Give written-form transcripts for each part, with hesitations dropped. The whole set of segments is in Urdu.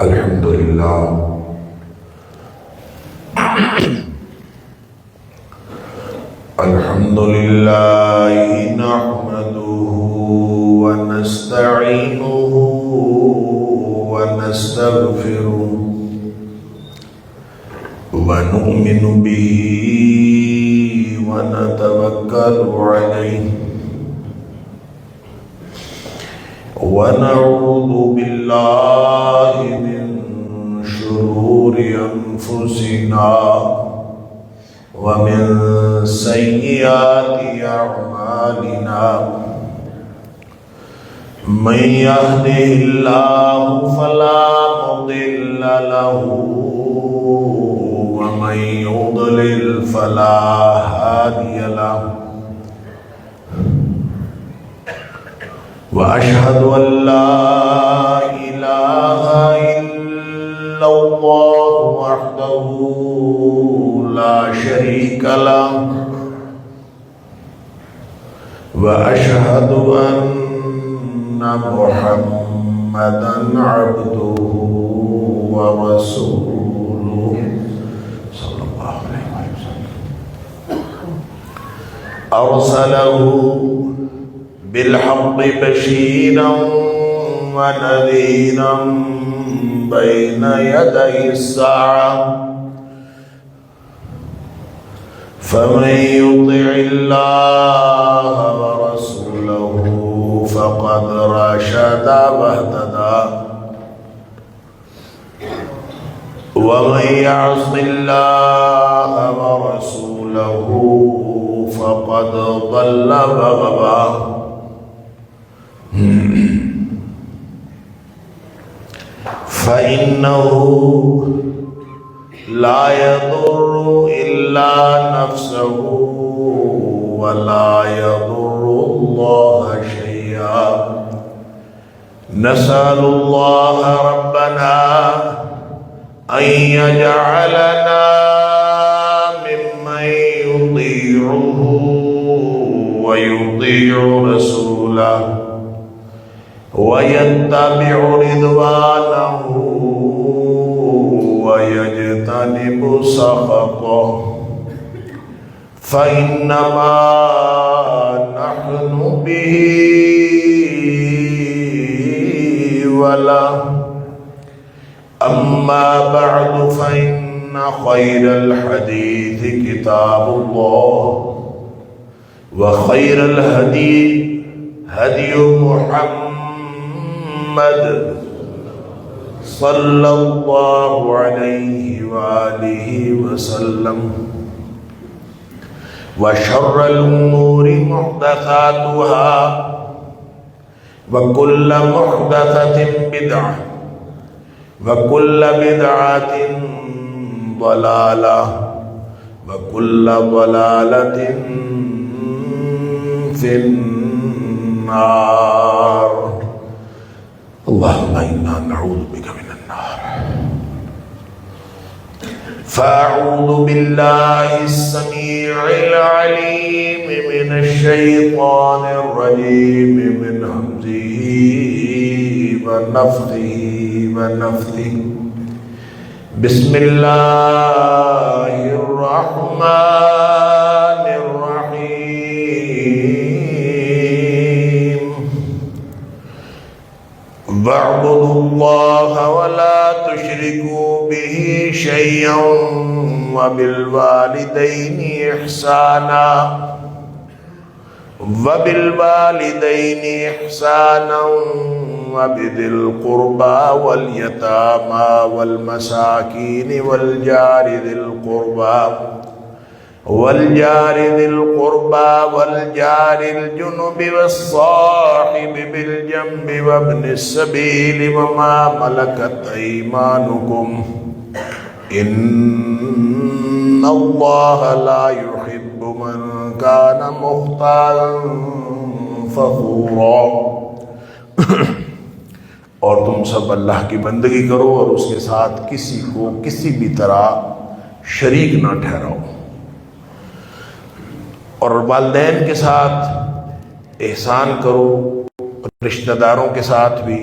الحمد لله الحمد لله نحمده ونستعينه ونستغفره ونؤمن به ونتوكل عليه ونعوذ بالله من شرور أنفسنا ومن سيئات أعمالنا من يهده الله فلا مضل له ومن يضلل فلا هادي له وأشهد أن لا إله إلا الله وحده لا شريك له وأشهد أن محمدًا عبده ورسوله صلى الله عليه وسلم أرسله بالحق بشيرا ونذيرا بين يدي الساعة فمن يطع الله ورسوله فقد رشد واهتدى ومن يعص الله ورسوله فقد ضل وغوى فإنه لا يضر إلا نفسه ولا يضر الله شيئا نسأل الله ربنا أن يجعلنا ممن يطيعه ويطيع رسوله ويتبع رضوانه ويجتنب سخطه فإنما نحن به وله أما بعد فإن خير الحديث كتاب الله وخير الهدي هدي محمد صلى الله عليه وآله وسلم وشر الأمور محدثاتها وكل محدثة بدعة وكل بدعة ضلالة وكل ضلالة في النار اللهم إنا نعوذ بك من النار فأعوذ بالله السميع العليم من الشيطان الرجيم من همزه ونفثه ونفثه بسم الله الرحمن الرحيم واعبدوا الله ولا تشركوا به شيئا وبالوالدين إحسانا وبذي القربى واليتامى والمساكين والجار ذي القربى والجار الجنب والصاحب بالجنب وابن السبيل وما ملكت أيمانكم إن الله لا يحب من كان مختالا فخورا اور تم سب اللہ کی بندگی کرو اور اس کے ساتھ کسی کو کسی بھی طرح شریک نہ ٹھہراؤ اور والدین کے ساتھ احسان کرو، رشتہ داروں کے ساتھ بھی،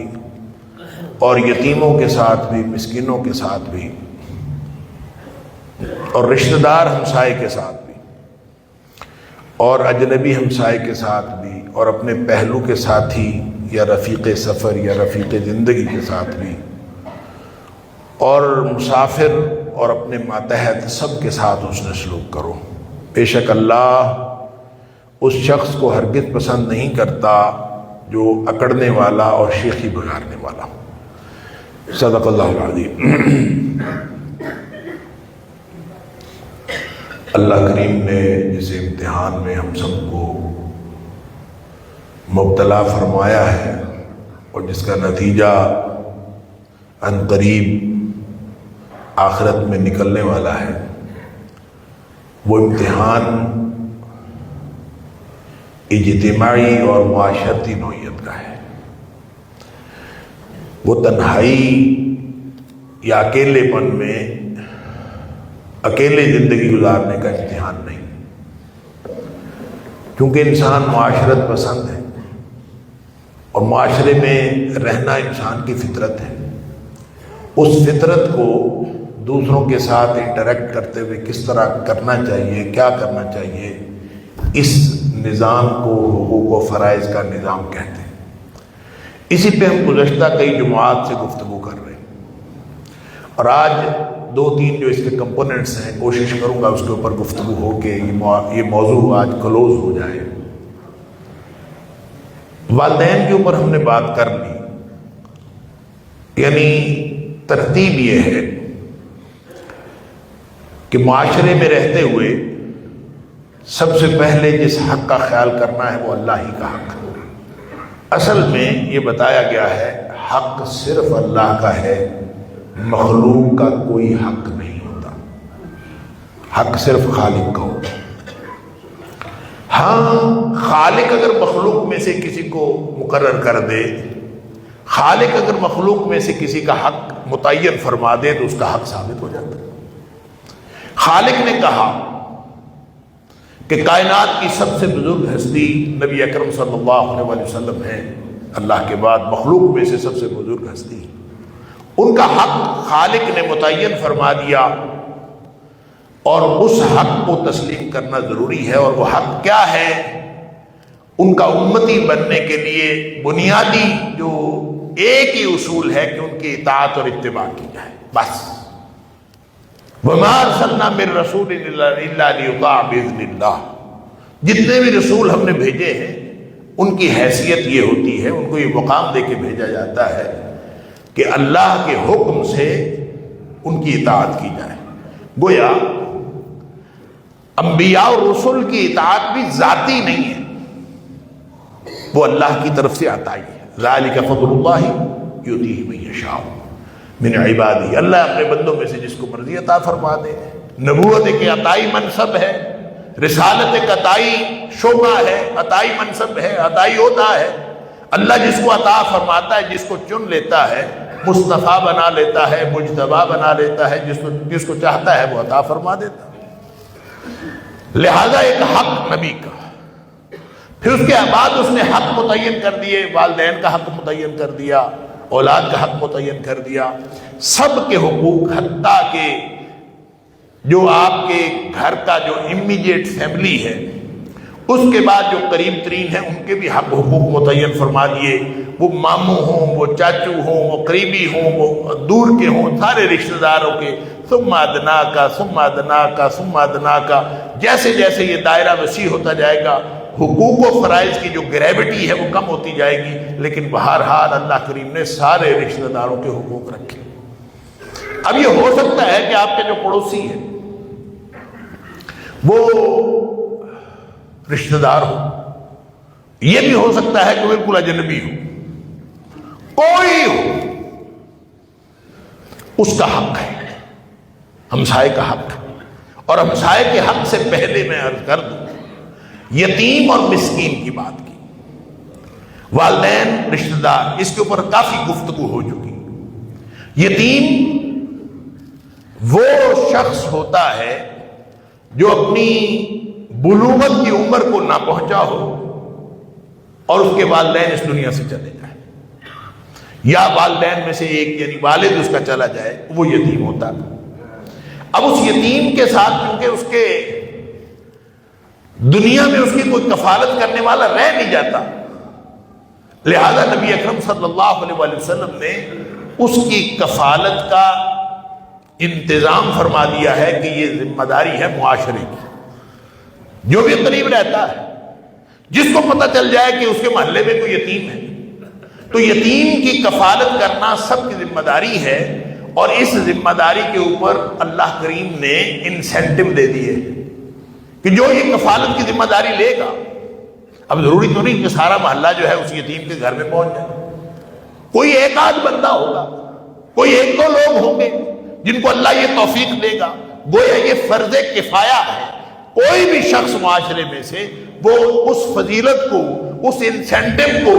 اور یتیموں کے ساتھ بھی، مسکینوں کے ساتھ بھی، اور رشتہ دار ہمسائے کے ساتھ بھی، اور اجنبی ہمسائے کے ساتھ بھی، اور اپنے پہلو کے ساتھی یا رفیق سفر یا رفیق زندگی کے ساتھ بھی، اور مسافر اور اپنے ماتحت سب کے ساتھ حسن سلوک کرو۔ بے شک اللہ اس شخص کو ہرگز پسند نہیں کرتا جو اکڑنے والا اور شیخی بگاڑنے والا۔ صدق اللہ العظیم۔ اللہ کریم نے اس امتحان میں ہم سب کو مبتلا فرمایا ہے، اور جس کا نتیجہ عن قریب آخرت میں نکلنے والا ہے۔ وہ امتحان اجتماعی اور معاشرتی نوعیت کا ہے۔ وہ تنہائی یا اکیلے پن میں اکیلے زندگی گزارنے کا امتحان نہیں، کیونکہ انسان معاشرت پسند ہے اور معاشرے میں رہنا انسان کی فطرت ہے۔ اس فطرت کو دوسروں کے ساتھ انٹریکٹ کرتے ہوئے کس طرح کرنا چاہیے، کیا کرنا چاہیے، اس نظام کو حقوق و فرائض کا نظام کہتے ہیں۔ اسی پہ ہم گزشتہ کئی جمعات سے گفتگو کر رہے ہیں، اور آج دو تین جو اس کے کمپوننٹس ہیں کوشش کروں گا اس کے اوپر گفتگو ہو کے یہ موضوع آج کلوز ہو جائے۔ والدین کے اوپر ہم نے بات کر لی، یعنی ترتیب یہ ہے کہ معاشرے میں رہتے ہوئے سب سے پہلے جس حق کا خیال کرنا ہے وہ اللہ ہی کا حق ہے۔ اصل میں یہ بتایا گیا ہے حق صرف اللہ کا ہے، مخلوق کا کوئی حق نہیں ہوتا، حق صرف خالق کا ہوتا ہے۔ ہاں، خالق اگر مخلوق میں سے کسی کو مقرر کر دے، خالق اگر مخلوق میں سے کسی کا حق متعین فرما دے تو اس کا حق ثابت ہو جاتا ہے۔ خالق نے کہا کہ کائنات کی سب سے بزرگ ہستی نبی اکرم صلی اللہ علیہ وسلم ہے، اللہ کے بعد مخلوق میں سے سب سے بزرگ ہستی، ان کا حق خالق نے متعین فرما دیا، اور اس حق کو تسلیم کرنا ضروری ہے۔ اور وہ حق کیا ہے؟ ان کا امتی بننے کے لیے بنیادی جو ایک ہی اصول ہے کہ ان کی اطاعت اور اتباع کی جائے، بس۔ وَمَا أَرْسَلْنَا مِن رَّسُولٍ إِلَّا لِيُطَاعَ بِإِذْنِ اللَّهِ، جتنے بھی رسول ہم نے بھیجے ہیں ان کی حیثیت یہ ہوتی ہے، ان کو یہ مقام دے کے بھیجا جاتا ہے کہ اللہ کے حکم سے ان کی اطاعت کی جائے۔ گویا انبیاء اور رسول کی اطاعت بھی ذاتی نہیں ہے، وہ اللہ کی طرف سے عطائی ہے۔ ذَلِكَ فَضْلُ اللَّهِ يُؤْتِيهِ مَن يَشَاءُ من عبادی، اللہ اپنے بندوں میں سے جس کو مرضی عطا فرما دے۔ نبوت ایک عطائی منصب ہے، رسالت ایک عطائی شعبہ ہے، عطائی منصب ہے، عطائی عہدہ ہے۔ اللہ جس کو عطا فرماتا ہے، جس کو چن لیتا ہے، مصطفیٰ بنا لیتا ہے، مجتبیٰ بنا لیتا ہے، جس کو چاہتا ہے وہ عطا فرما دیتا ہے۔ لہذا ایک حق نبی کا، پھر اس کے بعد اس نے حق متعین کر دیے، والدین کا حق متعین کر دیا، اولاد کا حق متعین کر دیا، سب کے حقوق، حتیٰ کہ جو آپ کے گھر کا جو امیڈیٹ فیملی ہے اس کے بعد جو قریب ترین ہیں ان کے بھی حق حقوق متعین فرما دیے، وہ ماموں ہوں، وہ چاچو ہوں، وہ قریبی ہوں، وہ دور کے ہوں، سارے رشتہ داروں کے، ثم ادنا کا ثم ادنا کا ثم ادنا کا، جیسے جیسے یہ دائرہ وسیع ہوتا جائے گا حقوق و فرائض کی جو گریوٹی ہے وہ کم ہوتی جائے گی، لیکن بہرحال اللہ کریم نے سارے رشتہ داروں کے حقوق رکھے۔ اب یہ ہو سکتا ہے کہ آپ کے جو پڑوسی ہیں وہ رشتہ دار ہو، یہ بھی ہو سکتا ہے کہ بالکل اجنبی ہو، کوئی ہو، اس کا حق ہے، ہمسائے کا حق ہے۔ اور ہمسائے کے حق سے پہلے میں عرض کر دوں، یتیم اور مسکین کی بات کی، والدین، رشتہ دار، اس کے اوپر کافی گفتگو ہو چکی۔ یتیم وہ شخص ہوتا ہے جو اپنی بلوغت کی عمر کو نہ پہنچا ہو اور اس کے والدین اس دنیا سے چلے جائیں۔ یا والدین میں سے ایک یعنی والد اس کا چلا جائے، وہ یتیم ہوتا ہے۔ اب اس یتیم کے ساتھ کیونکہ اس کے دنیا میں اس کی کوئی کفالت کرنے والا رہ نہیں جاتا، لہذا نبی اکرم صلی اللہ علیہ وآلہ وسلم نے اس کی کفالت کا انتظام فرما دیا ہے کہ یہ ذمہ داری ہے معاشرے کی۔ جو بھی قریب رہتا ہے، جس کو پتہ چل جائے کہ اس کے محلے میں کوئی یتیم ہے، تو یتیم کی کفالت کرنا سب کی ذمہ داری ہے، اور اس ذمہ داری کے اوپر اللہ کریم نے انسینٹو دے دیے کہ جو یہ کفالت کی ذمہ داری لے گا، اب ضروری تو نہیں کہ سارا محلہ جو ہے اس یتیم کے گھر میں پہنچ جائے، کوئی ایک آدھ بندہ ہوگا، کوئی ایک دو لوگ ہوں گے جن کو اللہ یہ توفیق دے گا۔ گویا یہ فرض کفایہ ہے، کوئی بھی شخص معاشرے میں سے وہ اس فضیلت کو، اس انسینٹو کو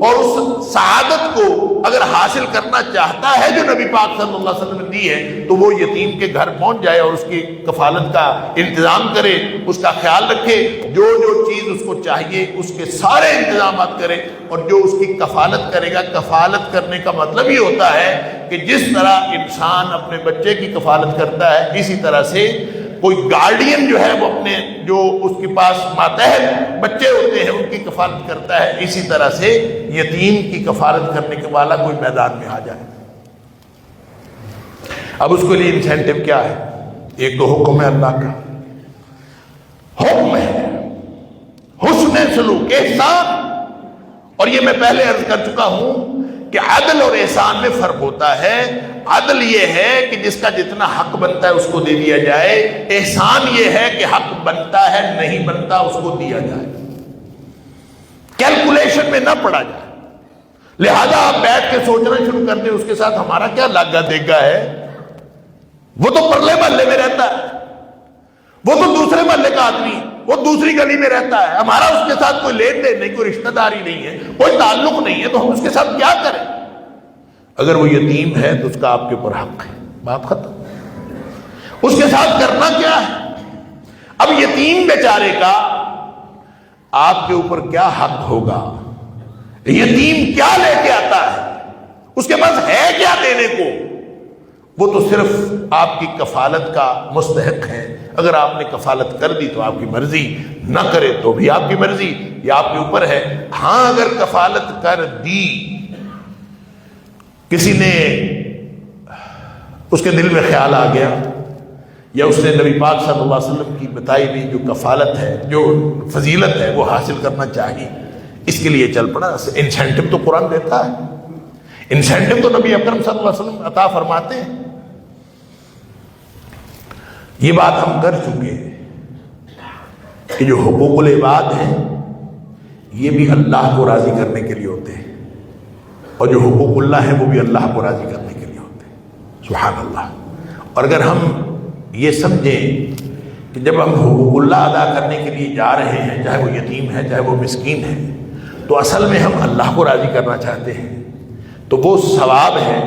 اور اس سعادت کو اگر حاصل کرنا چاہتا ہے جو نبی پاک صلی اللہ علیہ وسلم نے دی ہے، تو وہ یتیم کے گھر پہنچ جائے اور اس کی کفالت کا انتظام کرے، اس کا خیال رکھے، جو جو چیز اس کو چاہیے اس کے سارے انتظامات کرے، اور جو اس کی کفالت کرے گا۔ کفالت کرنے کا مطلب یہ ہوتا ہے کہ جس طرح انسان اپنے بچے کی کفالت کرتا ہے، اسی طرح سے کوئی گارڈین جو ہے وہ اپنے جو اس کے پاس ماتحت بچے ہوتے ہیں ان کی کفالت کرتا ہے، اسی طرح سے یتیم کی کفالت کرنے کے والا کوئی میدان میں آ جائے۔ اب اس کے لیے انسینٹو کیا ہے؟ ایک تو حکم ہے اللہ کا، حکم ہے حسن سلوک، احسان، اور یہ میں پہلے عرض کر چکا ہوں کہ عدل اور احسان میں فرق ہوتا ہے۔ عدل یہ ہے کہ جس کا جتنا حق بنتا ہے اس کو دے دیا جائے، احسان یہ ہے کہ حق بنتا ہے نہیں بنتا اس کو دیا جائے، کیلکولیشن میں نہ پڑا جائے۔ لہذا آپ بیٹھ کے سوچنا شروع کر دیں اس کے ساتھ ہمارا کیا لاگا دیگا ہے، وہ تو پرلے محلے میں رہتا ہے، وہ تو دوسرے محلے کا آدمی ہے، وہ دوسری گلی میں رہتا ہے، ہمارا اس کے ساتھ کوئی لین دین نہیں، کوئی رشتہ داری نہیں ہے، کوئی تعلق نہیں ہے، تو ہم اس کے ساتھ کیا کریں؟ اگر وہ یتیم ہے تو اس کا آپ کے اوپر حق ہے، بات ختم۔ اس کے ساتھ کرنا کیا ہے؟ اب یتیم بیچارے کا آپ کے اوپر کیا حق ہوگا؟ یتیم کیا لے کے آتا ہے؟ اس کے پاس ہے کیا دینے کو؟ وہ تو صرف آپ کی کفالت کا مستحق ہے۔ اگر آپ نے کفالت کر دی تو آپ کی مرضی، نہ کرے تو بھی آپ کی مرضی، یہ آپ کے اوپر ہے۔ ہاں اگر کفالت کر دی، کسی نے اس کے دل میں خیال آ گیا، یا اس نے نبی پاک صلی اللہ علیہ وسلم کی بتائی ہوئی جو کفالت ہے، جو فضیلت ہے، وہ حاصل کرنا چاہیے، اس کے لیے چل پڑا۔ انسینٹو تو قرآن دیتا ہے، انسینٹو تو نبی اکرم صلی اللہ علیہ وسلم عطا فرماتے ہیں۔ یہ بات ہم کر چکے کہ جو حقوق العباد ہیں یہ بھی اللہ کو راضی کرنے کے لیے ہوتے ہیں، اور جو حقوق اللہ ہے وہ بھی اللہ کو راضی کرنے کے لیے ہوتے ہیں۔ سبحان اللہ۔ اور اگر ہم یہ سمجھیں کہ جب ہم حقوق اللہ ادا کرنے کے لیے جا رہے ہیں، چاہے وہ یتیم ہے چاہے وہ مسکین ہے، تو اصل میں ہم اللہ کو راضی کرنا چاہتے ہیں، تو وہ ثواب ہے،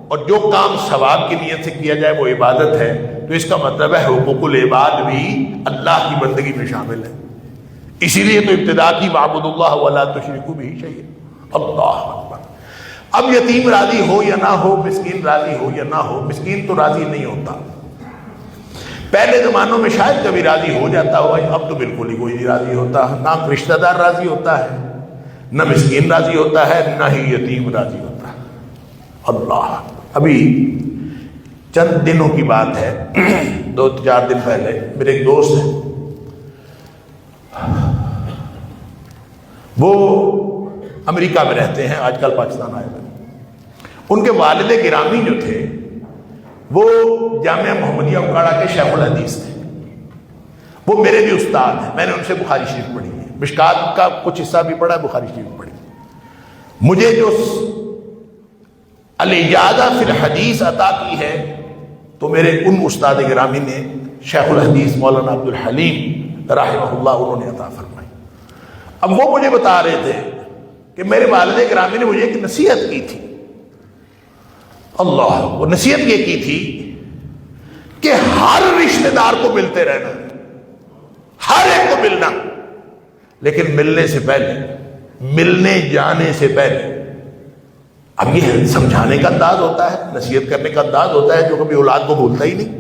اور جو کام ثواب کی نیت سے کیا جائے وہ عبادت ہے، تو اس کا مطلب ہے حقوق العباد بھی اللہ کی بندگی میں شامل ہے۔ اسی لیے تو ابتدا کی وَاعْبُدُوا اللَّهَ وَلَا تُشْرِكُوا بِهِ شَيْئًا۔ اللہ اکبر۔ اب یتیم راضی ہو یا نہ ہو، مسکین راضی ہو یا نہ ہو، مسکین تو راضی نہیں ہوتا۔ پہلے زمانوں میں شاید کبھی راضی ہو جاتا ہو، اب تو بالکل ہی کوئی نہیں راضی ہوتا، نہ رشتہ دار راضی ہوتا ہے، نہ مسکین راضی ہوتا ہے، نہ ہی یتیم راضی ہوتا ہے۔ اللہ، ابھی چند دنوں کی بات ہے، 2-4 دن پہلے میرے ایک دوست ہیں، وہ امریکہ میں رہتے ہیں، آج کل پاکستان آئے ہوئے۔ ان کے والد گرامی جو تھے وہ جامعہ محمدیہ اکاڑا کے شیخ الحدیث تھے، وہ میرے بھی استاد ہیں، میں نے ان سے بخاری شریف پڑھی ہے، مشکات کا کچھ حصہ بھی پڑھا ہے، بخاری شریف پڑھی۔ مجھے جو الاجازہ فی الحدیث عطا کی ہے تو میرے ان استاد گرامی نے شیخ الحدیث مولانا عبد الحلیم رحمہ اللہ انہوں نے عطا فرمائی۔ اب وہ مجھے بتا رہے تھے کہ میرے والد گرامی نے مجھے ایک نصیحت کی تھی، اللہ، وہ نصیحت یہ کی تھی کہ ہر رشتہ دار کو ملتے رہنا، ہر ایک کو ملنا، لیکن ملنے سے پہلے، ملنے جانے سے پہلے اب یہ سمجھانے کا انداز ہوتا ہے، نصیحت کرنے کا انداز ہوتا ہے جو کبھی اولاد کو بولتا ہی نہیں۔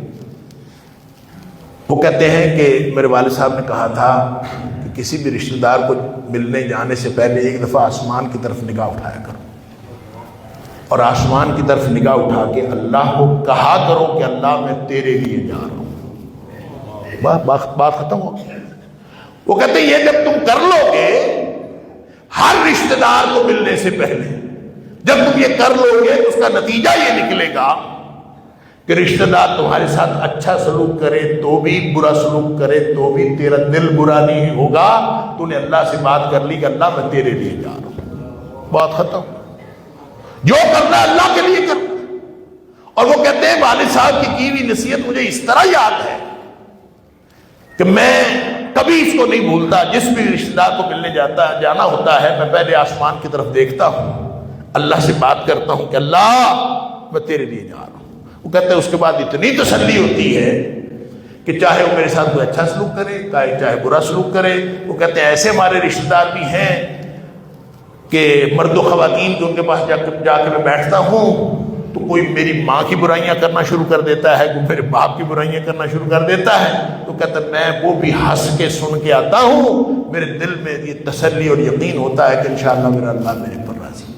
وہ کہتے ہیں کہ میرے والد صاحب نے کہا تھا کہ کسی بھی رشتہ دار کو ملنے جانے سے پہلے ایک دفعہ آسمان کی طرف نگاہ اٹھایا کرو، اور آسمان کی طرف نگاہ اٹھا کے اللہ کو کہا کرو کہ اللہ میں تیرے لیے جا رہا ہوں۔ بات ختم ہو گئی۔ وہ کہتے ہیں یہ جب تم کر لو گے ہر رشتہ دار کو ملنے سے پہلے، جب تم یہ کر لو گے تو اس کا نتیجہ یہ نکلے گا کہ رشتہ دار تمہارے ساتھ اچھا سلوک کرے تو بھی، برا سلوک کرے تو بھی، تیرا دل برا نہیں ہوگا۔ تو نے اللہ سے بات کر لی کہ اللہ میں تیرے لیے جا رہا ہوں، بات ختم۔ جو کرنا ہے اللہ کے لیے کرنا۔ اور وہ کہتے ہیں والد صاحب کی ہوئی نصیحت مجھے اس طرح یاد ہے کہ میں کبھی اس کو نہیں بھولتا۔ جس بھی رشتہ دار کو ملنے جانا ہوتا ہے، میں پہلے آسمان کی طرف دیکھتا ہوں، اللہ سے بات کرتا ہوں کہ اللہ میں تیرے لیے جا رہا ہوں۔ وہ کہتے ہیں اس کے بعد اتنی تسلی ہوتی ہے کہ چاہے وہ میرے ساتھ کوئی اچھا سلوک کرے چاہے برا سلوک کرے۔ وہ کہتے ہیں ایسے ہمارے رشتہ دار بھی ہیں کہ مرد و خواتین کے ان کے پاس جا کے میں بیٹھتا ہوں تو کوئی میری ماں کی برائیاں کرنا شروع کر دیتا ہے، کوئی میرے باپ کی برائیاں کرنا شروع کر دیتا ہے، تو کہتا ہے میں وہ بھی ہنس کے سن کے آتا ہوں، میرے دل میں یہ تسلی اور یقین ہوتا ہے کہ انشاءاللہ میرا اللہ میرے پر راضی۔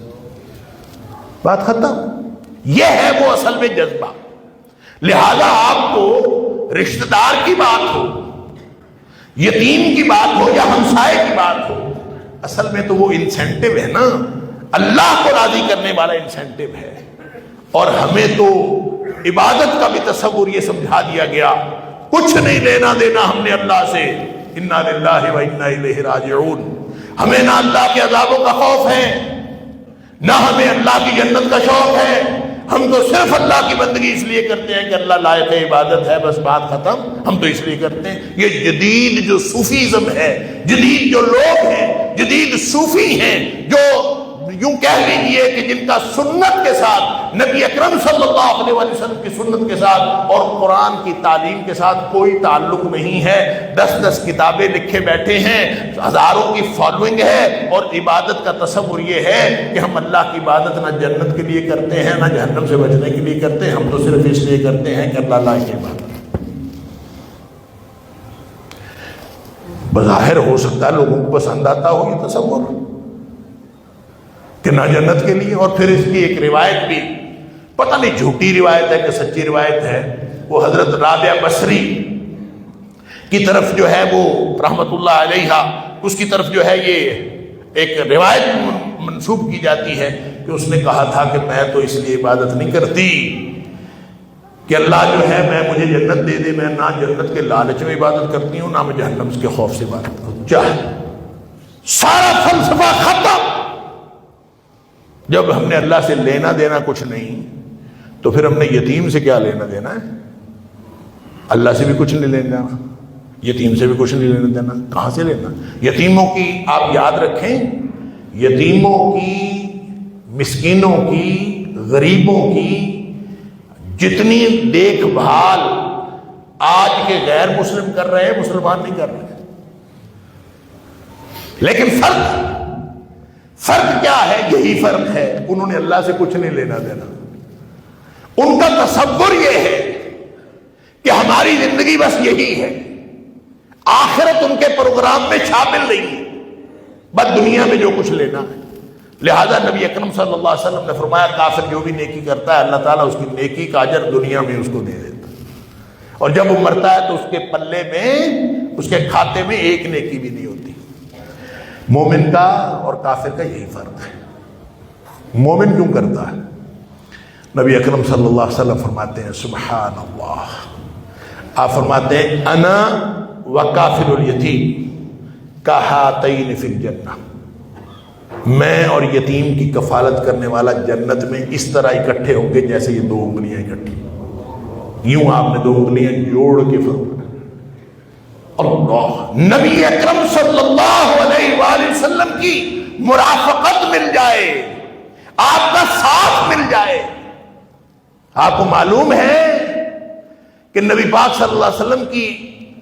بات ختم۔ یہ ہے وہ اصل میں جذبہ۔ لہذا آپ کو رشتہ دار کی بات ہو، یتیم کی بات ہو یا ہمسائے کی بات ہو، اصل میں تو وہ انسینٹیو ہے نا، اللہ کو راضی کرنے والا انسینٹیو ہے۔ اور ہمیں تو عبادت کا بھی تصور یہ سمجھا دیا گیا، کچھ نہیں لینا دینا ہم نے اللہ سے، انا للہ و انا الیہ راجعون۔ ہمیں نہ اللہ کے عذابوں کا خوف ہے، نہ ہمیں اللہ کی جنت کا شوق ہے، ہم تو صرف اللہ کی بندگی اس لیے کرتے ہیں کہ اللہ لائق عبادت ہے، بس بات ختم۔ ہم تو اس لیے کرتے ہیں۔ یہ جدید جو صوفیزم ہے، جدید جو لوگ ہیں، جدید صوفی ہیں، جو یوں کہہ لیجئے کہ جن کا سنت کے ساتھ، نبی اکرم صلی اللہ علیہ وسلم کی سنت کے ساتھ اور قرآن کی تعلیم کے ساتھ کوئی تعلق نہیں ہے، 10 کتابیں لکھے بیٹھے ہیں، ہزاروں کی فالوئنگ ہے، اور عبادت کا تصور یہ ہے کہ ہم اللہ کی عبادت نہ جنت کے لیے کرتے ہیں نہ جہنم سے بچنے کے لیے کرتے ہیں، ہم تو صرف اس لیے کرتے ہیں کہ اللہ کی عبادت۔ بظاہر ہو سکتا ہے لوگوں کو پسند آتا ہو یہ تصور کہ نہ جنت کے لیے، اور پھر اس کی ایک روایت بھی پتہ نہیں جھوٹی روایت ہے کہ سچی روایت ہے، وہ حضرت رابعہ بصری کی طرف جو ہے وہ رحمت اللہ علیہ اس کی طرف جو ہے یہ ایک روایت منسوب کی جاتی ہے کہ اس نے کہا تھا کہ میں تو اس لیے عبادت نہیں کرتی کہ اللہ جو ہے مجھے جنت دے دے، میں نہ جنت کے لالچ میں عبادت کرتی ہوں نہ میں جہنم کے خوف سے عبادت کروں۔ چاہے سارا فلسفہ ختم۔ جب ہم نے اللہ سے لینا دینا کچھ نہیں تو پھر ہم نے یتیم سے کیا لینا دینا ہے؟ اللہ سے بھی کچھ نہیں لینا دینا، یتیم سے بھی کچھ نہیں لینا دینا، کہاں سے لینا؟ یتیموں کی آپ یاد رکھیں، یتیموں کی، مسکینوں کی، غریبوں کی جتنی دیکھ بھال آج کے غیر مسلم کر رہے ہیں مسلمان نہیں کر رہے، لیکن فرق کیا ہے؟ یہی فرق ہے، انہوں نے اللہ سے کچھ نہیں لینا دینا۔ ان کا تصور یہ ہے کہ ہماری زندگی بس یہی ہے، آخرت ان کے پروگرام میں شامل نہیں ہے، بس دنیا میں جو کچھ لینا ہے۔ لہذا نبی اکرم صلی اللہ علیہ وسلم نے فرمایا کافر جو بھی نیکی کرتا ہے اللہ تعالیٰ اس کی نیکی کا اجر دنیا میں اس کو دے دیتا ہے، اور جب وہ مرتا ہے تو اس کے پلے میں، اس کے کھاتے میں ایک نیکی بھی نہیں ہوتی۔ مومن کا اور کافر کا یہی فرق ہے۔ مومن کیوں کرتا ہے؟ نبی اکرم صلی اللہ علیہ وسلم فرماتے ہیں سبحان اللہ، آپ فرماتے ہیں انا وکافل الیتیم کہاتین فی الجنہ، میں اور یتیم کی کفالت کرنے والا جنت میں اس طرح اکٹھے ہوں گے جیسے یہ 2 انگلیاں اکٹھی، یوں آپ نے 2 انگلیاں جوڑ کے فرمایا۔ اللہ، نبی اکرم صلی اللہ علیہ وآلہ وسلم کی مرافقت مل جائے، آپ کا ساتھ مل جائے۔ آپ کو معلوم ہے کہ نبی پاک صلی اللہ علیہ وسلم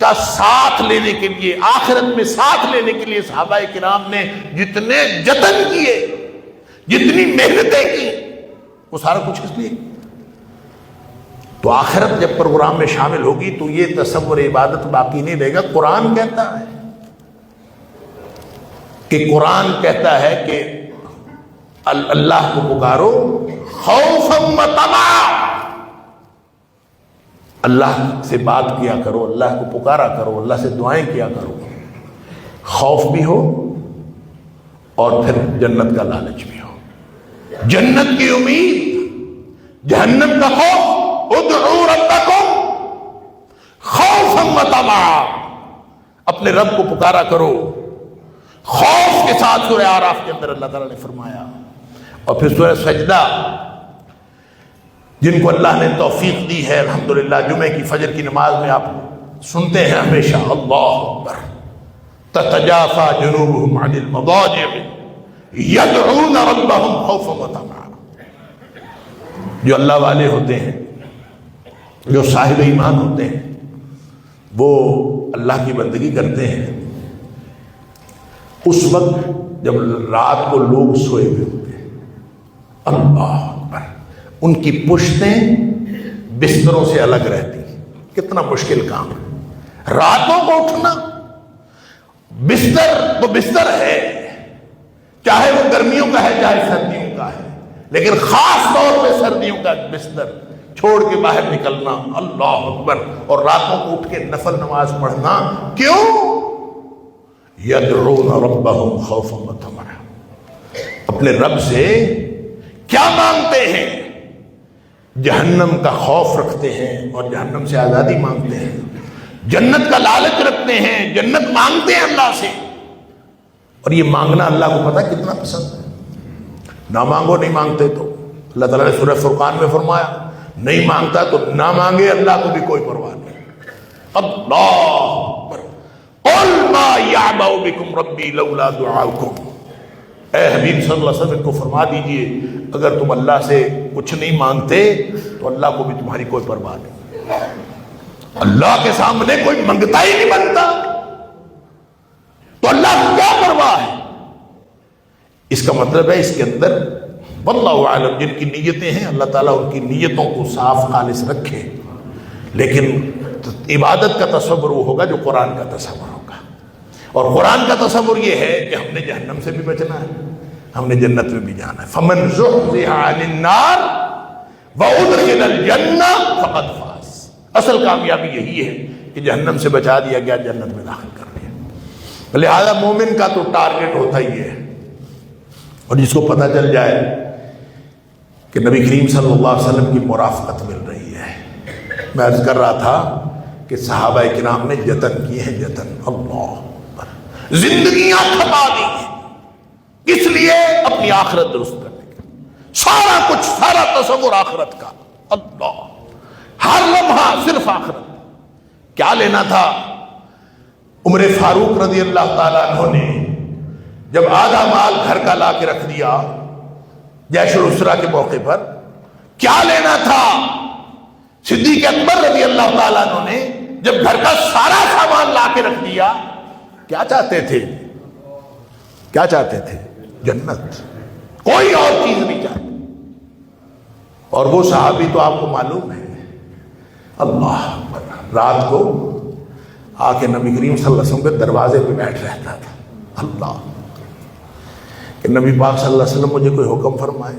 کا ساتھ لینے کے لیے، آخرت میں ساتھ لینے کے لیے صحابہ کرام نے جتنے جتن کیے، جتنی محنتیں کی، وہ سارا کچھ اس لیے. تو آخرت جب پروگرام میں شامل ہوگی تو یہ تصور عبادت باقی نہیں رہے گا. قرآن کہتا ہے کہ اللہ کو پکارو خوفا و طمعا. اللہ سے بات کیا کرو، اللہ کو پکارا کرو، اللہ سے دعائیں کیا کرو، خوف بھی ہو اور پھر جنت کا لالچ بھی ہو. جنت کی امید، جہنم کا خوف. ادعوا ربکم خوفا و طمعا. اپنے رب کو پکارا کرو خوف کے ساتھ. سورہ اعراف کے اندر اللہ تعالیٰ نے فرمایا. اور پھر سورہ سجدہ، جن کو اللہ نے توفیق دی ہے الحمدللہ، جمعے کی فجر کی نماز میں آپ سنتے ہیں ہمیشہ اللہ اکبر. تتجافى جنوبهم عن المضاجع يدعون ربهم خوفا وطمعا. جو اللہ والے ہوتے ہیں، جو صاحب ایمان ہوتے ہیں، وہ اللہ کی بندگی کرتے ہیں اس وقت جب رات کو لوگ سوئے ہوئے ہوتے ہیں. اللہ اکبر. ان کی پشتیں بستروں سے الگ رہتی ہیں. کتنا مشکل کام ہے راتوں کو اٹھنا. بستر تو بستر ہے، چاہے وہ گرمیوں کا ہے چاہے سردیوں کا ہے، لیکن خاص طور پہ سردیوں کا بستر چھوڑ کے باہر نکلنا. اللہ اکبر. اور راتوں کو اٹھ کے نفل نماز پڑھنا. کیوں؟ یدعون ربهم خوفا وطمعا. اپنے رب سے کیا مانگتے ہیں؟ جہنم کا خوف رکھتے ہیں اور جہنم سے آزادی مانگتے ہیں. جنت کا لالچ رکھتے ہیں، جنت مانگتے ہیں اللہ سے. اور یہ مانگنا اللہ کو پتہ کتنا پسند ہے. نہ مانگو، نہیں مانگتے تو اللہ تعالیٰ نے سورہ فرقان میں فرمایا نہیں مانگتا تو نہ مانگے، اللہ کو بھی کوئی پرواہ نہیں. اللہ قل ما یعبأ بکم ربی لولا دعاؤکم. اے حبیب صلی اللہ علیہ وسلم کو فرما دیجئے اگر تم اللہ سے کچھ نہیں مانگتے تو اللہ کو بھی تمہاری کوئی پرواہ نہیں. اللہ کے سامنے کوئی منگتا ہی نہیں بنتا تو اللہ کو کیا پرواہ ہے. اس کا مطلب ہے اس کے اندر واللہ عالم جن کی نیتیں ہیں اللہ تعالیٰ ان کی نیتوں کو صاف خالص رکھے. لیکن عبادت کا تصور وہ ہوگا جو قرآن کا تصور ہوگا. اور قرآن کا تصور یہ ہے کہ ہم نے جہنم سے بھی بچنا ہے، ہم نے جنت میں بھی جانا ہے. فمن زحزح عن النار وادخل الجنہ فقد فاز. اصل کامیابی یہی ہے کہ جہنم سے بچا دیا گیا، جنت میں داخل کر دیا. لہذا مومن کا تو ٹارگٹ ہوتا ہی ہے. اور جس کو پتہ چل جائے کہ نبی کریم صلی اللہ علیہ وسلم کی مرافقت مل رہی ہے. میں عرض کر رہا تھا کہ صحابہ کرام نے جتن کیے ہیں، جتن. اللہ زندگیاں کھپا دی ہیں اس لیے اپنی آخرت درست کرنے کا. سارا کچھ، سارا تصور آخرت کا. اللہ ہر لمحہ صرف آخرت. کیا لینا تھا عمر فاروق رضی اللہ تعالیٰ عنہ نے جب آدھا مال گھر کا لا کے رکھ دیا جیش الاسرا کے موقع پر؟ کیا لینا تھا صدیق اکبر رضی اللہ تعالیٰ عنہ نے جب گھر کا سارا سامان لا کے رکھ دیا؟ کیا چاہتے تھے؟ کیا چاہتے تھے؟ جنت. کوئی اور چیز نہیں چاہتے. اور وہ صحابی تو آپ کو معلوم ہے اللہ رات کو آ کے نبی کریم صلی اللہ علیہ وسلم کے دروازے پہ بیٹھ رہتا تھا. اللہ کہ نبی پاک صلی اللہ علیہ وسلم مجھے کوئی حکم فرمائے،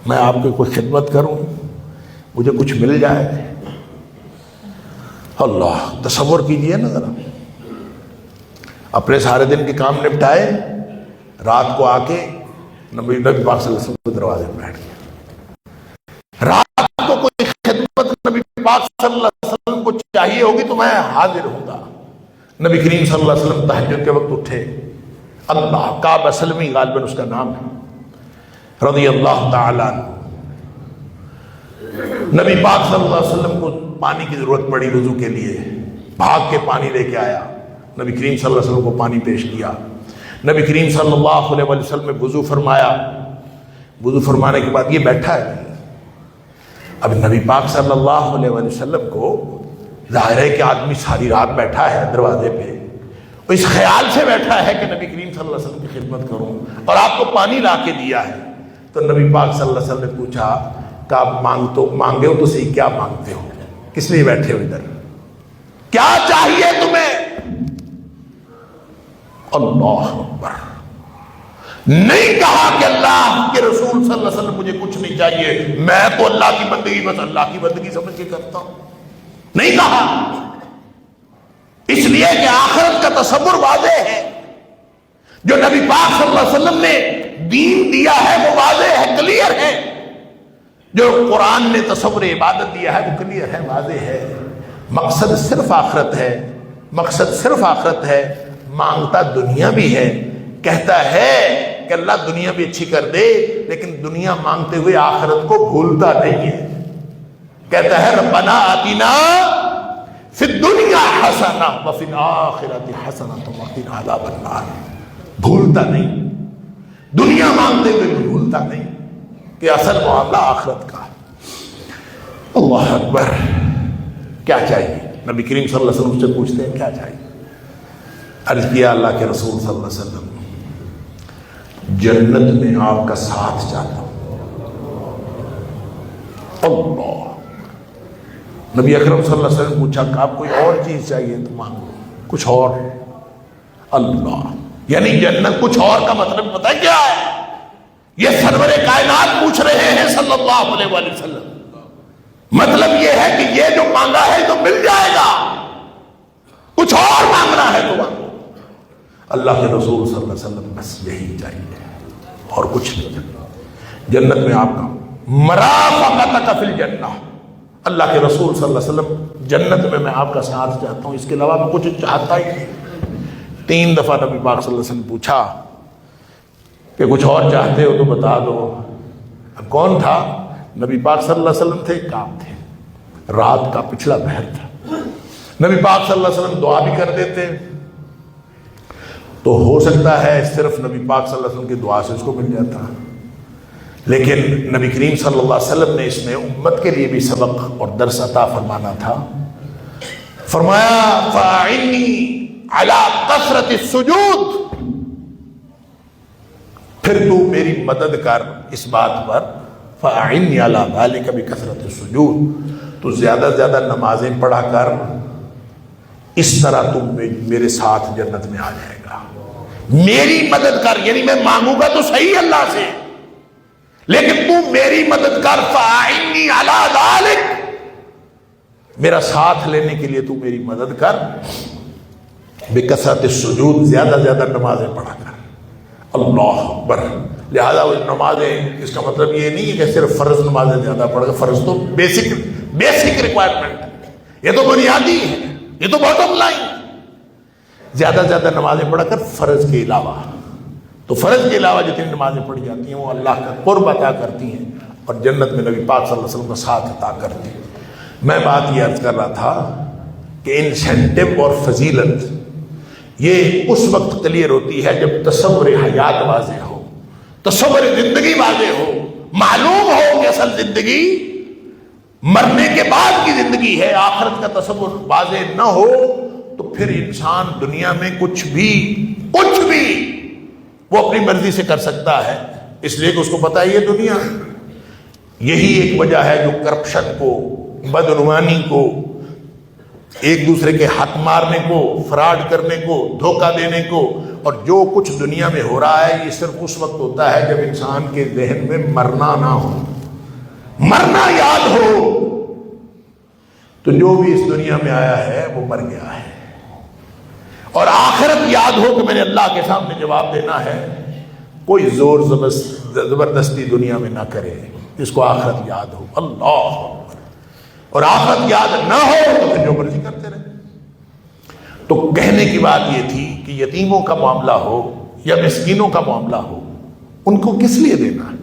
میں آپ کی کوئی خدمت کروں، مجھے کچھ مل جائے. اللہ تصور کیجئے نا ذرا. اپنے سارے دن کے کام نپٹائے، رات کو آ کے نبی پاک صلی اللہ علیہ وسلم کے دروازے پہ بیٹھ گیا. رات کو کوئی خدمت نبی پاک صلی اللہ علیہ وسلم کو چاہیے ہوگی تو میں حاضر ہوں گا. نبی کریم صلی اللہ علیہ وسلم تہجد کے وقت اٹھے. اللہ کعب سلمی غالباً اس کا نام ہے رضی اللہ تعالیٰ عنہ. نبی پاک صلی اللہ علیہ وسلم کو پانی کی ضرورت پڑی وضو کے لیے، بھاگ کے پانی لے کے آیا. نبی کریم صلی اللہ علیہ وسلم کو پانی پیش کیا. نبی کریم صلی اللہ علیہ وسلم نے وضو فرمایا. وضو فرمانے کے بعد یہ بیٹھا ہے. اب نبی پاک صلی اللہ علیہ وسلم کو ظاہر ہے کہ آدمی ساری رات بیٹھا ہے دروازے پہ، اس خیال سے بیٹھا ہے کہ نبی کریم صلی اللہ علیہ وسلم کی خدمت کروں اور آپ کو پانی لا کے دیا ہے. تو نبی پاک صلی اللہ علیہ وسلم نے پوچھا کہ آپ مانگے ہو تو صحیح، کیا مانگتے ہو؟ کس لیے بیٹھے ہو ادھر؟ کیا چاہیے تمہیں؟ اللہ اکبر! نہیں کہا کہ اللہ کے رسول صلی اللہ علیہ وسلم مجھے کچھ نہیں چاہیے، میں تو اللہ کی بندگی بس اللہ کی بندگی سمجھ کے کرتا ہوں، نہیں کہا۔ اس لیے کہ آخرت کا تصور واضح ہے، جو نبی پاک صلی اللہ علیہ وسلم نے دین دیا ہے وہ واضح ہے، کلیئر ہے۔ جو قرآن نے تصور عبادت دیا ہے وہ کلیئر ہے، واضح ہے۔ مقصد صرف آخرت ہے، مقصد صرف آخرت ہے۔ مانگتا دنیا بھی ہے، کہتا ہے کہ اللہ دنیا بھی اچھی کر دے، لیکن دنیا مانگتے ہوئے آخرت کو بھولتا نہیں ہے۔ کہتا ہے ربنا آتنا فی الدنیا حسنہ وفی الآخرۃ حسنۃ وقنا عذاب النار، بھولتا نہیں، دنیا مانگتے ہوئے بھی بھولتا نہیں کہ اصل معاملہ آخرت کا ہے۔ اللہ اکبر! کیا چاہیے؟ نبی کریم صلی اللہ علیہ وسلم سے پوچھتے ہیں کیا چاہیے؟ عرض کیا اللہ کے رسول صلی اللہ علیہ وسلم جنت میں آپ کا ساتھ چاہتا ہوں۔ اللہ! نبی اکرم صلی اللہ علیہ وسلم پوچھا کہ آپ کوئی اور چیز چاہیے تو مانگو، کچھ اور؟ اللہ! یعنی جنت کچھ اور کا مطلب پتہ ہے کیا ہے؟ یہ سرور کائنات پوچھ رہے ہیں صلی اللہ علیہ وآلہ وسلم۔ مطلب یہ ہے کہ یہ جو مانگا ہے تو مل جائے گا، کچھ اور مانگنا ہے تو مانگو۔ اللہ کے رسول صلی اللہ علیہ وسلم بس یہی چاہیے اور کچھ نہیں چاہیے۔ جنت میں آپ کا مرافقتک فی الجنہ، اللہ کے رسول صلی اللہ علیہ وسلم جنت میں آپ کا ساتھ چاہتا ہوں، اس کے علاوہ میں کچھ چاہتا ہی نہیں۔ 3 دفعہ نبی پاک صلی اللہ علیہ وسلم پوچھا کہ کچھ اور چاہتے ہو تو بتا دو۔ اب کون تھا؟ نبی پاک صلی اللہ علیہ وسلم تھے، کام تھے، رات کا پچھلا پہر تھا۔ نبی پاک صلی اللہ علیہ وسلم دعا بھی کر دیتے تو ہو سکتا ہے صرف نبی پاک صلی اللہ علیہ وسلم کی دعا سے اس کو مل جاتا، لیکن نبی کریم صلی اللہ علیہ وسلم نے اس میں امت کے لیے بھی سبق اور درس عطا فرمانا تھا۔ فرمایا فَأَعِنِّي عَلَىٰ كَثْرَةِ السُّجُودِ، پھر تو میری مدد کر اس بات پر، فَأَعِنِّي عَلَىٰ ذَلِكَ بِكَثْرَةِ السُّجُودِ، تو زیادہ سے زیادہ نمازیں پڑھا کر، اس طرح تم میرے ساتھ جنت میں آ جائے گا۔ میری مدد کر، یعنی میں مانگوں گا تو صحیح اللہ سے، لیکن تم میری مدد کر، فَأَعِنِّي عَلَىٰ ذَلِكَ، میرا ساتھ لینے کے لیے تو میری مدد کر، بِكَثْرَةِ السُّجُودِ، زیادہ زیادہ نمازیں پڑھا کر۔ اللہ اکبر! لہذا وہ نمازیں، اس کا مطلب یہ نہیں ہے کہ صرف فرض نمازیں زیادہ پڑھ کر، فرض تو بیسک ریکوائرمنٹ ہے، یہ تو بنیادی ہے، یہ تو باٹم لائن ہے۔ زیادہ سے زیادہ نمازیں پڑھا کر فرض کے علاوہ، تو فرض کے علاوہ جتنی نمازیں پڑھی جاتی ہیں وہ اللہ کا قرب عطا کرتی ہیں اور جنت میں نبی پاک صلی اللہ علیہ وسلم کا ساتھ عطا کرتی ہیں۔ میں بات یہ عرض کر رہا تھا کہ انسینٹو اور فضیلت یہ اس وقت کلیئر ہوتی ہے جب تصور حیات واضح ہو، تصور زندگی واضح ہو، معلوم ہو کہ اصل زندگی مرنے کے بعد کی زندگی ہے، آخرت کا تصور واضح نہ ہو تو پھر انسان دنیا میں کچھ بھی وہ اپنی مرضی سے کر سکتا ہے، اس لیے کہ اس کو پتا ہے یہ دنیا۔ یہی ایک وجہ ہے جو کرپشن کو، بدعنوانی کو، ایک دوسرے کے حق مارنے کو، فراڈ کرنے کو، دھوکہ دینے کو، اور جو کچھ دنیا میں ہو رہا ہے یہ صرف اس وقت ہوتا ہے جب انسان کے ذہن میں مرنا نہ ہو، مرنا یاد ہو۔ تو جو بھی اس دنیا میں آیا ہے وہ مر گیا ہے، اور آخرت یاد ہو کہ میں نے اللہ کے سامنے جواب دینا ہے۔ کوئی زور زبردستی دنیا میں نہ کرے، جس کو آخرت یاد ہو۔ اللہ! اور آخرت یاد نہ ہو تو پھر جو مرضی کرتے رہے۔ تو کہنے کی بات یہ تھی کہ یتیموں کا معاملہ ہو یا مسکینوں کا معاملہ ہو، ان کو کس لیے دینا ہے؟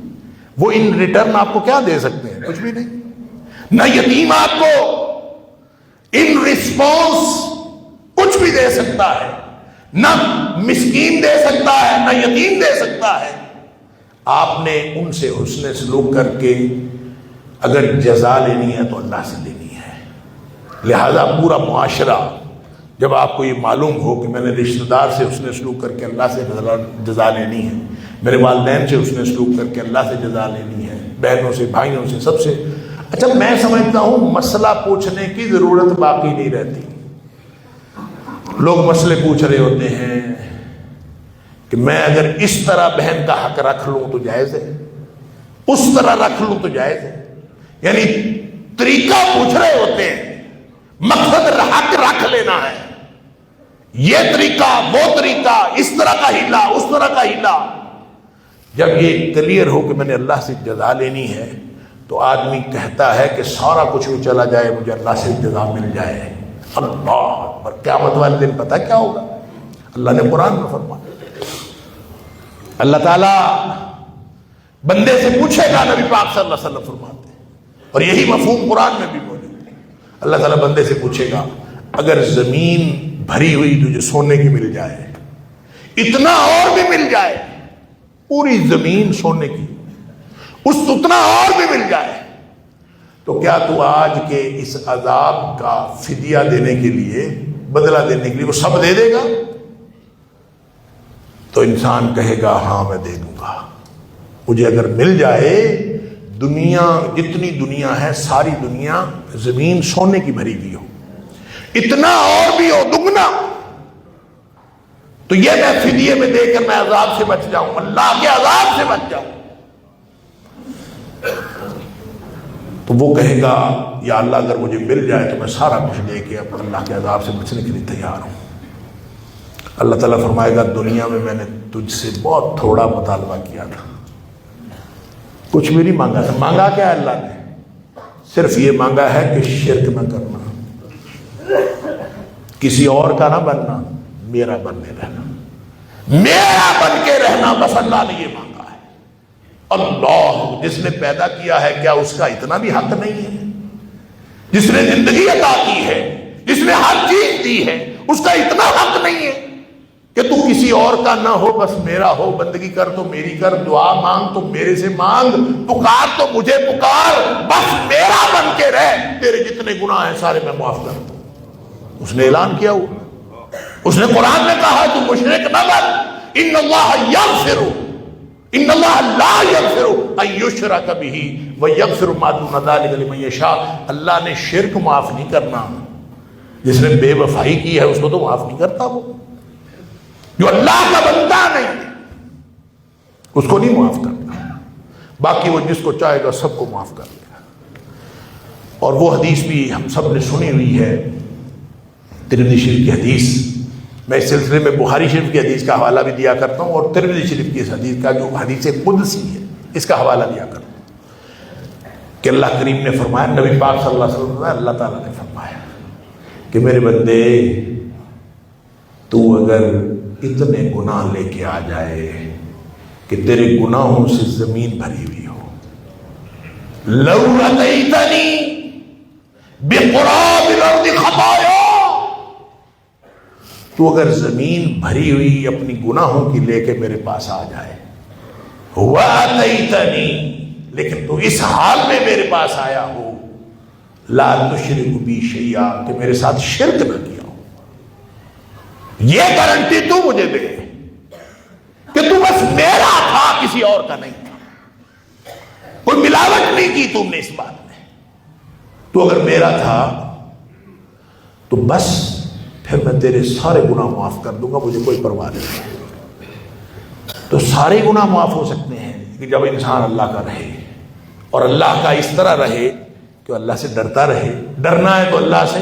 وہ ان ریٹرن آپ کو کیا دے سکتے ہیں؟ کچھ بھی نہیں۔ نہ یتیم آپ کو ان رسپانس کچھ بھی دے سکتا ہے، نہ مسکین دے سکتا ہے، نہ یتیم دے سکتا ہے۔ آپ نے ان سے حسن سلوک کر کے اگر جزا لینی ہے تو اللہ سے لینی ہے۔ لہذا پورا معاشرہ، جب آپ کو یہ معلوم ہو کہ میں نے رشتہ دار سے حسن سلوک کر کے اللہ سے جزا لینی ہے، میرے والدین سے اس نے سلوک کر کے اللہ سے جزا لینی ہے، بہنوں سے، بھائیوں سے، سب سے۔ اچھا میں سمجھتا ہوں مسئلہ پوچھنے کی ضرورت باقی نہیں رہتی۔ لوگ مسئلے پوچھ رہے ہوتے ہیں کہ میں اگر اس طرح بہن کا حق رکھ لوں تو جائز ہے، اس طرح رکھ لوں تو جائز ہے، یعنی طریقہ پوچھ رہے ہوتے ہیں، مقصد حق رکھ لینا ہے، یہ طریقہ، وہ طریقہ، اس طرح کا ہیلا، اس طرح کا ہیلا۔ جب یہ کلیئر ہو کہ میں نے اللہ سے جزا لینی ہے تو آدمی کہتا ہے کہ سارا کچھ بھی چلا جائے مجھے اللہ سے جزا مل جائے۔ اللہ اکبر! قیامت والے دن پتہ کیا ہوگا؟ اللہ نے قرآن میں فرمایا، اللہ تعالیٰ بندے سے پوچھے گا، نبی پاک صلی اللہ علیہ وسلم فرماتے ہیں، اور یہی مفہوم قرآن میں بھی موجود ہے۔ اللہ تعالیٰ بندے سے پوچھے گا اگر زمین بھری ہوئی تجھے سونے کی مل جائے، اتنا اور بھی مل جائے، پوری زمین سونے کی، اس اتنا اور بھی مل جائے، تو کیا تو آج کے اس عذاب کا فدیہ دینے کے لیے، بدلہ دینے کے لیے وہ سب دے دے گا؟ تو انسان کہے گا ہاں میں دے دوں گا، مجھے اگر مل جائے، دنیا جتنی دنیا ہے ساری دنیا زمین سونے کی بھری ہوئی ہو، اتنا اور بھی ہو، دگنا، تو یہ میں فدیے میں دے کر میں عذاب سے بچ جاؤں، اللہ کے عذاب سے بچ جاؤں۔ تو وہ کہے گا یا اللہ اگر مجھے مل جائے تو میں سارا کچھ دے کے اب اللہ کے عذاب سے بچنے کے لیے تیار ہوں۔ اللہ تعالیٰ فرمائے گا دنیا میں میں نے تجھ سے بہت تھوڑا مطالبہ کیا تھا، کچھ بھی نہیں مانگا تھا۔ مانگا کیا ہے اللہ نے؟ صرف یہ مانگا ہے کہ شرک نہ کرنا، کسی اور کا نہ بننا، میرا بننے رہنا، میرا بن کے رہنا، بس اللہ نے یہ مانگا ہے۔ اللہ جس نے پیدا کیا ہے کیا اس کا اتنا بھی حق نہیں ہے؟ جس نے زندگی عطا کی ہے، جس نے ہر چیز دی ہے، اس کا اتنا حق نہیں ہے کہ تو کسی اور کا نہ ہو، بس میرا ہو، بندگی کر تو میری کر، دعا مانگ تو میرے سے مانگ، پکار تو مجھے پکار، بس میرا بن کے رہ، تیرے جتنے گناہ ہیں سارے میں معاف کر دوں۔ اس نے اعلان کیا ہوا، اس نے قرآن میں کہا تو مشرک نہ بن، ان اللہ یغفر، ان اللہ لا یغفر ان یشرک بہ ویغفر ما دون ذلک لمن یشاء۔ اللہ نے شرک معاف نہیں کرنا، جس نے بے وفائی کی ہے اس کو تو معاف نہیں کرتا، وہ جو اللہ کا بندہ نہیں اس کو نہیں معاف کرتا، باقی وہ جس کو چاہے گا سب کو معاف کر دے گا۔ اور وہ حدیث بھی ہم سب نے سنی ہوئی ہے، ترمذی شریف کی حدیث، میں اس سلسلے میں بخاری شریف کی حدیث کا حوالہ بھی دیا کرتا ہوں، اور ترمذی شریف کی اس حدیث کا جو حدیث قدسی ہے اس کا حوالہ دیا کرتا ہوں کہ اللہ کریم نے فرمایا، نبی پاک صلی اللہ علیہ وسلم نے، اللہ تعالیٰ نے فرمایا کہ میرے بندے تو اگر اتنے گناہ لے کے آ جائے کہ تیرے گناہوں سے زمین بھری ہوئی ہو، لو اتیتنی بقراب الارض خطایا، تو اگر زمین بھری ہوئی اپنی گناہوں کی لے کے میرے پاس آ جائے، واتیتنی، لیکن تو اس حال میں میرے پاس آیا ہو، لا تشرک بی شیئا، کہ میرے ساتھ شرک نہ کیا ہو، یہ گارنٹی تو مجھے دے کہ تو بس میرا تھا، کسی اور کا نہیں تھا، کوئی ملاوٹ نہیں کی تم نے اس بات میں، تو اگر میرا تھا تو بس پھر میں تیرے سارے گناہ معاف کر دوں گا، مجھے کوئی پرواہ نہیں۔ تو سارے گناہ معاف ہو سکتے ہیں کہ جب انسان اللہ کا رہے، اور اللہ کا اس طرح رہے کہ اللہ سے ڈرتا رہے، ڈرنا ہے تو اللہ سے،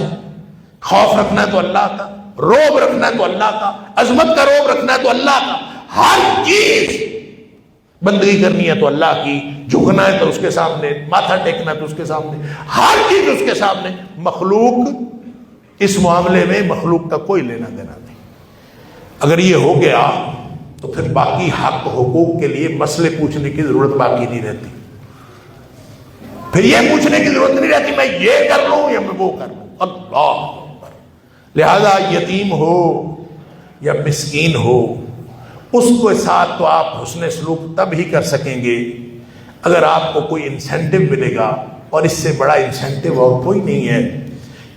خوف رکھنا ہے تو اللہ کا، روب رکھنا ہے تو اللہ کا، عظمت کا روب رکھنا ہے تو اللہ کا، ہر چیز بندگی کرنی ہے تو اللہ کی، جھکنا ہے تو اس کے سامنے، ماتھا ٹیکنا ہے تو اس کے سامنے، ہر چیز اس کے سامنے۔ مخلوق اس معاملے میں مخلوق کا کوئی لینا دینا نہیں۔ اگر یہ ہو گیا تو پھر باقی حق حقوق کے لیے مسئلے پوچھنے کی ضرورت باقی نہیں رہتی، پھر یہ پوچھنے کی ضرورت نہیں رہتی میں یہ کر لوں یا میں وہ کر لوں۔ اللہ اکبر! لہذا یتیم ہو یا مسکین ہو، اس کے ساتھ تو آپ حسن سلوک تب ہی کر سکیں گے اگر آپ کو کوئی انسینٹیو ملے گا، اور اس سے بڑا انسینٹیو اور کوئی نہیں ہے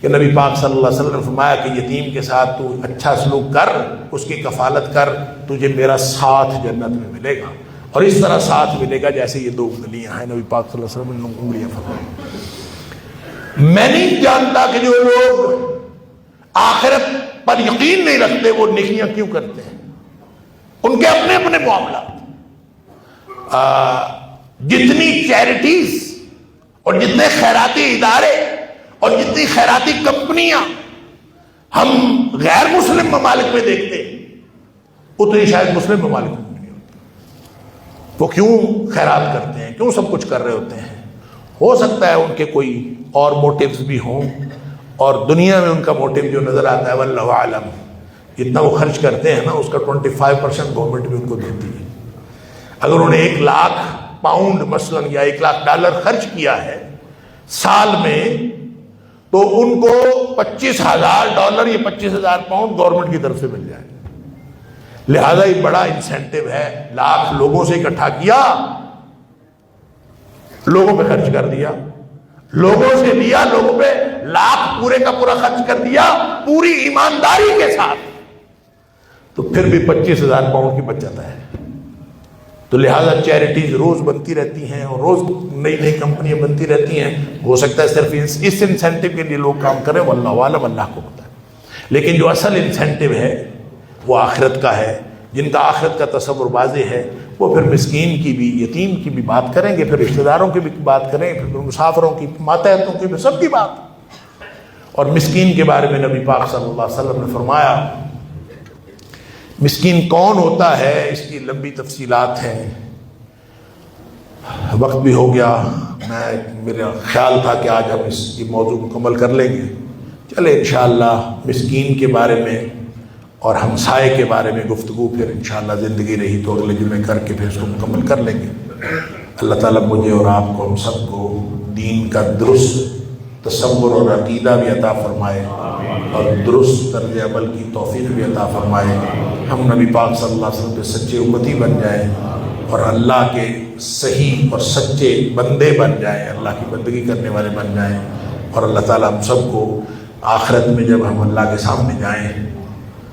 کہ نبی پاک صلی اللہ علیہ وسلم نے فرمایا کہ یتیم کے ساتھ تو اچھا سلوک کر، اس کی کفالت کر، تجھے میرا ساتھ جنت میں ملے گا۔ اور اس طرح ساتھ ملے گا جیسے یہ دو انگلیاں ہیں، نبی پاک صلی اللہ علیہ وسلم نے انگلیاں فرمائی۔ میں نہیں جانتا کہ جو لوگ آخرت پر یقین نہیں رکھتے وہ نیکیاں کیوں کرتے ہیں، ان کے اپنے اپنے معاملات۔ جتنی چیریٹیز اور جتنے خیراتی ادارے اور جتنی خیراتی کمپنیاں ہم غیر مسلم ممالک میں دیکھتے ہیں اتنی شاید مسلم ممالک میں نہیں ہوتی۔ وہ کیوں خیرات کرتے ہیں، کیوں سب کچھ کر رہے ہوتے ہیں؟ ہو سکتا ہے ان کے کوئی اور موٹیوز بھی ہوں، اور دنیا میں ان کا موٹیو جو نظر آتا ہے واللہ عالم، جتنا وہ خرچ کرتے ہیں نا اس کا 25% گورنمنٹ بھی ان کو دیتی ہے۔ اگر انہوں نے 1,00,000 پاؤنڈ مثلا یا 1,00,000 ڈالر خرچ کیا ہے سال میں، تو ان کو $25,000 یا $25,000 پاؤنڈ گورنمنٹ کی طرف سے مل جائے۔ لہذا یہ بڑا انسینٹیو ہے، 1,00,000 لوگوں سے اکٹھا کیا، لوگوں پہ خرچ کر دیا، لوگوں سے لیا، لوگوں پہ 1,00,000 پورے کا پورا خرچ کر دیا پوری ایمانداری کے ساتھ، تو پھر بھی 25,000 پاؤنڈ کی بچت ہے۔ تو لہذا چیریٹیز روز بنتی رہتی ہیں اور روز نئی نئی کمپنیاں بنتی رہتی ہیں۔ ہو سکتا ہے صرف اس انسینٹیو کے لیے لوگ کام کریں، واللہ عالم، اللہ کو پتہ ہے۔ لیکن جو اصل انسینٹیو ہے وہ آخرت کا ہے، جن کا آخرت کا تصور واضح ہے وہ پھر مسکین کی بھی، یتیم کی بھی بات کریں گے، پھر رشتہ داروں کی بھی بات کریں گے، پھر مسافروں کی، ماتحتوں کی بھی، سب کی بات۔ اور مسکین کے بارے میں نبی پاک صلی اللہ علیہ وسلم نے فرمایا، مسکین کون ہوتا ہے، اس کی لمبی تفصیلات ہیں، وقت بھی ہو گیا، میرا خیال تھا کہ آج ہم اس موضوع مکمل کر لیں گے۔ چلے انشاءاللہ مسکین کے بارے میں اور ہمسائے کے بارے میں گفتگو پھر انشاءاللہ زندگی رہی تو اگلے جمعے کر کے پھر اس کو مکمل کر لیں گے۔ اللہ تعالیٰ مجھے اور آپ کو، ہم سب کو دین کا درست تصور اور عقیدہ بھی عطا فرمائے اور درست طرز عمل کی توفیق بھی عطا فرمائے۔ ہم نبی پاک صلی اللہ علیہ وسلم کے سچے امتی بن جائیں اور اللہ کے صحیح اور سچے بندے بن جائیں، اللہ کی بندگی کرنے والے بن جائیں۔ اور اللہ تعالیٰ ہم سب کو آخرت میں جب ہم اللہ کے سامنے جائیں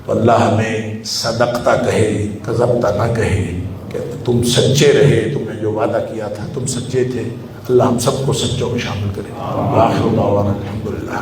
تو اللہ ہمیں صدقتا کہے، کذبتا نہ کہے، کہ تم سچے رہے، تم نے جو وعدہ کیا تھا تم سچے تھے۔ اللہ ہم سب کو سچوں میں شامل کرے۔ آخر دعوانا الحمدللہ۔